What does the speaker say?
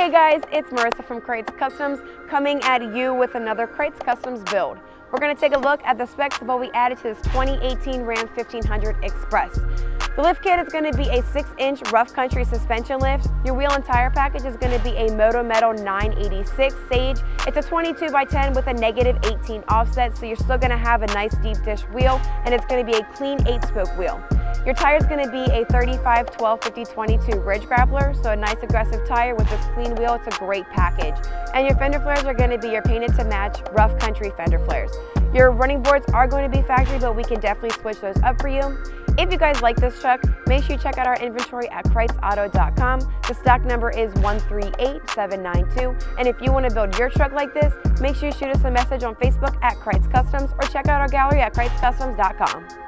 Hey guys, it's Marissa from Krietz Customs coming at you with another Krietz Customs build. We're going to take a look at the specs of what we added to this 2018 Ram 1500 Express. The lift kit is going to be a 6-inch rough country suspension lift. Your wheel and tire package is going to be a Moto Metal 986 Sage. It's a 22x10 with a -18 offset, so you're still going to have a nice deep dish wheel, and it's going to be a clean 8-spoke wheel. Your tire is going to be a 35, 12, 50, 22 ridge grappler, so a nice aggressive tire with this clean wheel. It's a great package. And your fender flares are going to be your painted to match rough country fender flares. Your running boards are going to be factory, but we can definitely switch those up for you. If you guys like this truck, make sure you check out our inventory at KreitzAuto.com. The stock number is 138792. And if you want to build your truck like this, make sure you shoot us a message on Facebook at Krietz Customs or check out our gallery at KreitzCustoms.com.